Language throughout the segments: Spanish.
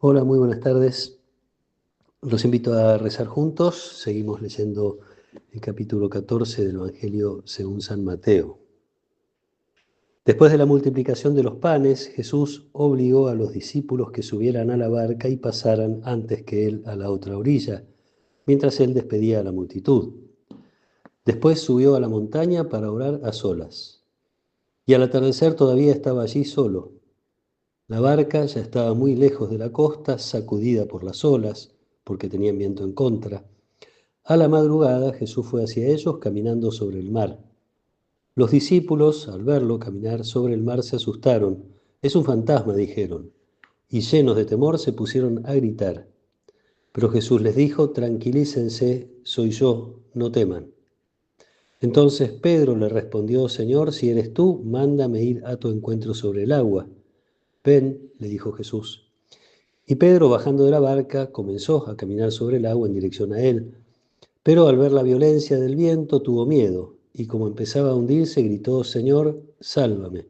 Hola, muy buenas tardes. Los invito a rezar juntos. Seguimos leyendo el capítulo 14 del Evangelio según San Mateo. Después de la multiplicación de los panes, Jesús obligó a los discípulos que subieran a la barca y pasaran antes que él a la otra orilla, mientras él despedía a la multitud. Después subió a la montaña para orar a solas. Y al atardecer todavía estaba allí solo. La barca ya estaba muy lejos de la costa, sacudida por las olas, porque tenían viento en contra. A la madrugada Jesús fue hacia ellos caminando sobre el mar. Los discípulos, al verlo caminar sobre el mar, se asustaron. Es un fantasma, dijeron, y llenos de temor se pusieron a gritar. Pero Jesús les dijo, tranquilícense, soy yo, no teman. Entonces Pedro le respondió, Señor, si eres tú, mándame ir a tu encuentro sobre el agua. Ven, le dijo Jesús. Y Pedro, bajando de la barca, comenzó a caminar sobre el agua en dirección a él. Pero al ver la violencia del viento tuvo miedo, y como empezaba a hundirse, gritó, Señor, sálvame.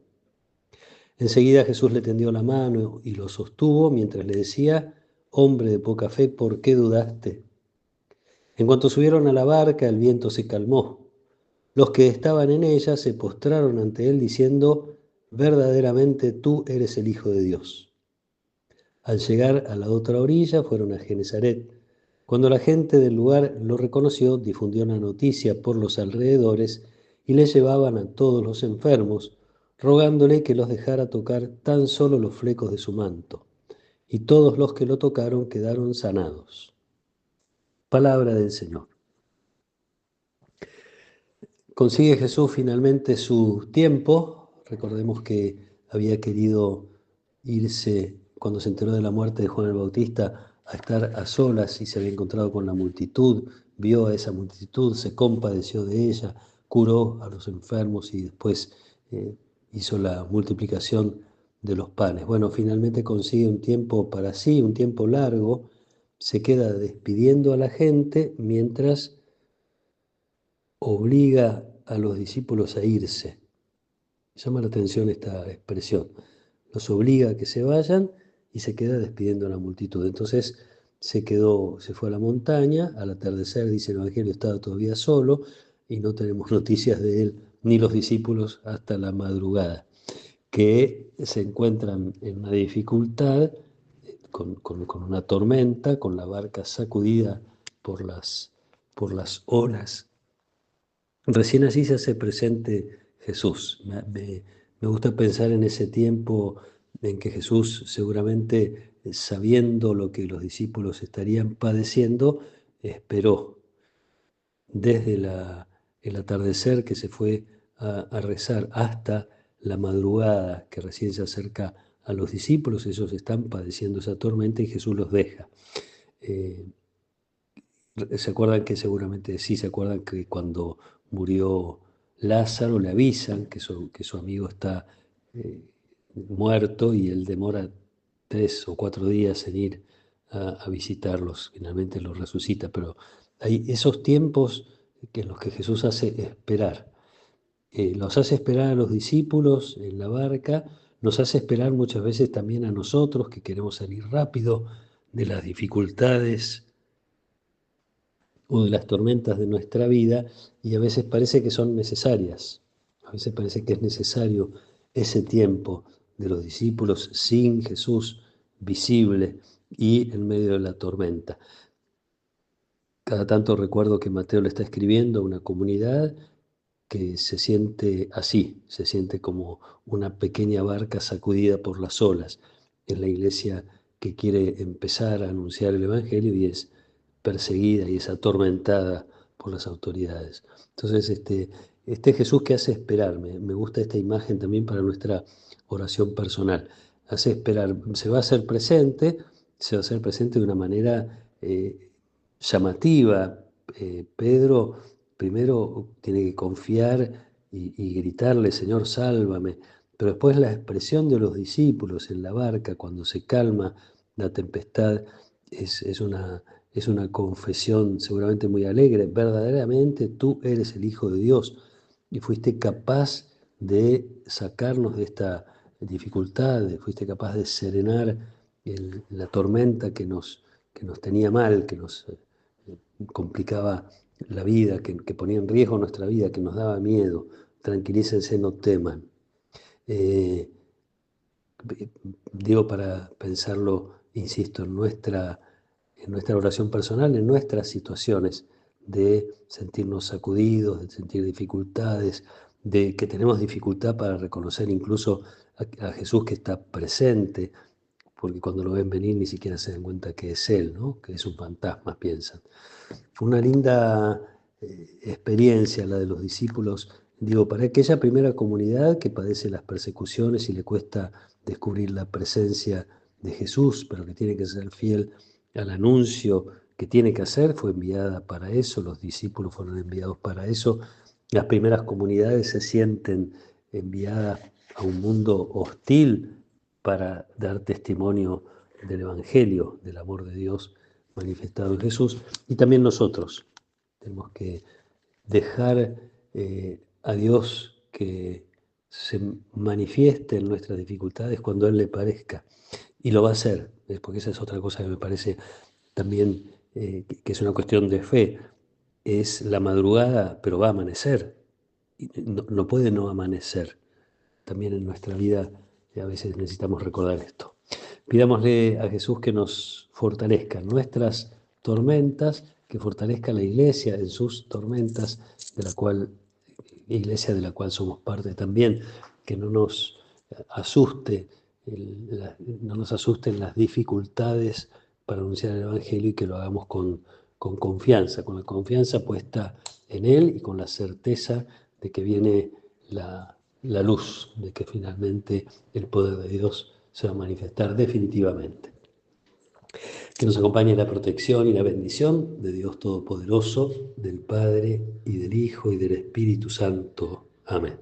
Enseguida Jesús le tendió la mano y lo sostuvo mientras le decía, hombre de poca fe, ¿por qué dudaste? En cuanto subieron a la barca, el viento se calmó. Los que estaban en ella se postraron ante él diciendo, verdaderamente tú eres el Hijo de Dios. Al llegar a la otra orilla fueron a Genesaret. Cuando la gente del lugar lo reconoció, difundió la noticia por los alrededores y le llevaban a todos los enfermos, rogándole que los dejara tocar tan solo los flecos de su manto. Y todos los que lo tocaron quedaron sanados. Palabra del Señor. Consigue Jesús finalmente su tiempo. Recordemos que había querido irse cuando se enteró de la muerte de Juan el Bautista a estar a solas y se había encontrado con la multitud, vio a esa multitud, se compadeció de ella, curó a los enfermos y después eh, hizo la multiplicación de los panes. Bueno, finalmente consigue un tiempo para sí, un tiempo largo, se queda despidiendo a la gente mientras obliga a los discípulos a irse. Llama la atención esta expresión. Los obliga a que se vayan y se queda despidiendo a la multitud. Entonces se fue a la montaña, al atardecer, dice el Evangelio, estaba todavía solo y no tenemos noticias de él ni los discípulos hasta la madrugada, que se encuentran en una dificultad, con una tormenta, con la barca sacudida por las olas. Recién allí se hace presente Jesús. Me gusta pensar en ese tiempo en que Jesús, seguramente sabiendo lo que los discípulos estarían padeciendo, esperó desde el atardecer que se fue a rezar hasta la madrugada que recién se acerca a los discípulos. Ellos están padeciendo esa tormenta y Jesús los deja. Eh, ¿Se acuerdan que seguramente sí, se acuerdan que cuando murió Lázaro le avisan que su amigo está eh, muerto y él demora 3 o 4 días en ir a visitarlos? Finalmente los resucita, pero hay esos tiempos en los que Jesús hace esperar. Los hace esperar a los discípulos en la barca, nos hace esperar muchas veces también a nosotros que queremos salir rápido de las dificultades o de las tormentas de nuestra vida, y a veces parece que son necesarias, a veces parece que es necesario ese tiempo de los discípulos sin Jesús visible y en medio de la tormenta. Cada tanto recuerdo que Mateo le está escribiendo a una comunidad que se siente así, se siente como una pequeña barca sacudida por las olas. Es la iglesia que quiere empezar a anunciar el Evangelio y es perseguida y es atormentada por las autoridades. Entonces, este Jesús que hace esperar, me gusta esta imagen también para nuestra oración personal. Hace esperar, se va a hacer presente de una manera llamativa. Pedro primero tiene que confiar y gritarle, Señor, sálvame. Pero después la expresión de los discípulos en la barca, cuando se calma la tempestad, es una confesión seguramente muy alegre. Verdaderamente tú eres el Hijo de Dios y fuiste capaz de sacarnos de esta dificultad, fuiste capaz de serenar la tormenta que nos tenía mal, que nos complicaba la vida, que ponía en riesgo nuestra vida, que nos daba miedo. Tranquilícense, no teman. Eh, Digo, para pensarlo, insisto, en nuestra oración personal, en nuestras situaciones de sentirnos sacudidos, de sentir dificultades, de que tenemos dificultad para reconocer incluso a Jesús que está presente, porque cuando lo ven venir ni siquiera se dan cuenta que es Él, ¿no? Que es un fantasma, piensan. Fue una linda experiencia la de los discípulos, digo, para aquella primera comunidad que padece las persecuciones y le cuesta descubrir la presencia de Jesús, pero que tiene que ser fiel al anuncio que tiene que hacer, fue enviada para eso, los discípulos fueron enviados para eso. Las primeras comunidades se sienten enviadas a un mundo hostil para dar testimonio del Evangelio, del amor de Dios manifestado en Jesús. Y también nosotros tenemos que dejar a Dios que se manifieste en nuestras dificultades cuando Él le parezca. Y lo va a hacer, porque esa es otra cosa que me parece también que es una cuestión de fe. Es la madrugada, pero va a amanecer. Y no puede no amanecer. También en nuestra vida a veces necesitamos recordar esto. Pidámosle a Jesús que nos fortalezca en nuestras tormentas, que fortalezca a la Iglesia en sus tormentas, Iglesia de la cual somos parte también, que no nos asuste, no nos asusten las dificultades para anunciar el Evangelio y que lo hagamos con confianza, con la confianza puesta en Él y con la certeza de que viene la luz, de que finalmente el poder de Dios se va a manifestar definitivamente. Que nos acompañe la protección y la bendición de Dios Todopoderoso, del Padre y del Hijo y del Espíritu Santo. Amén.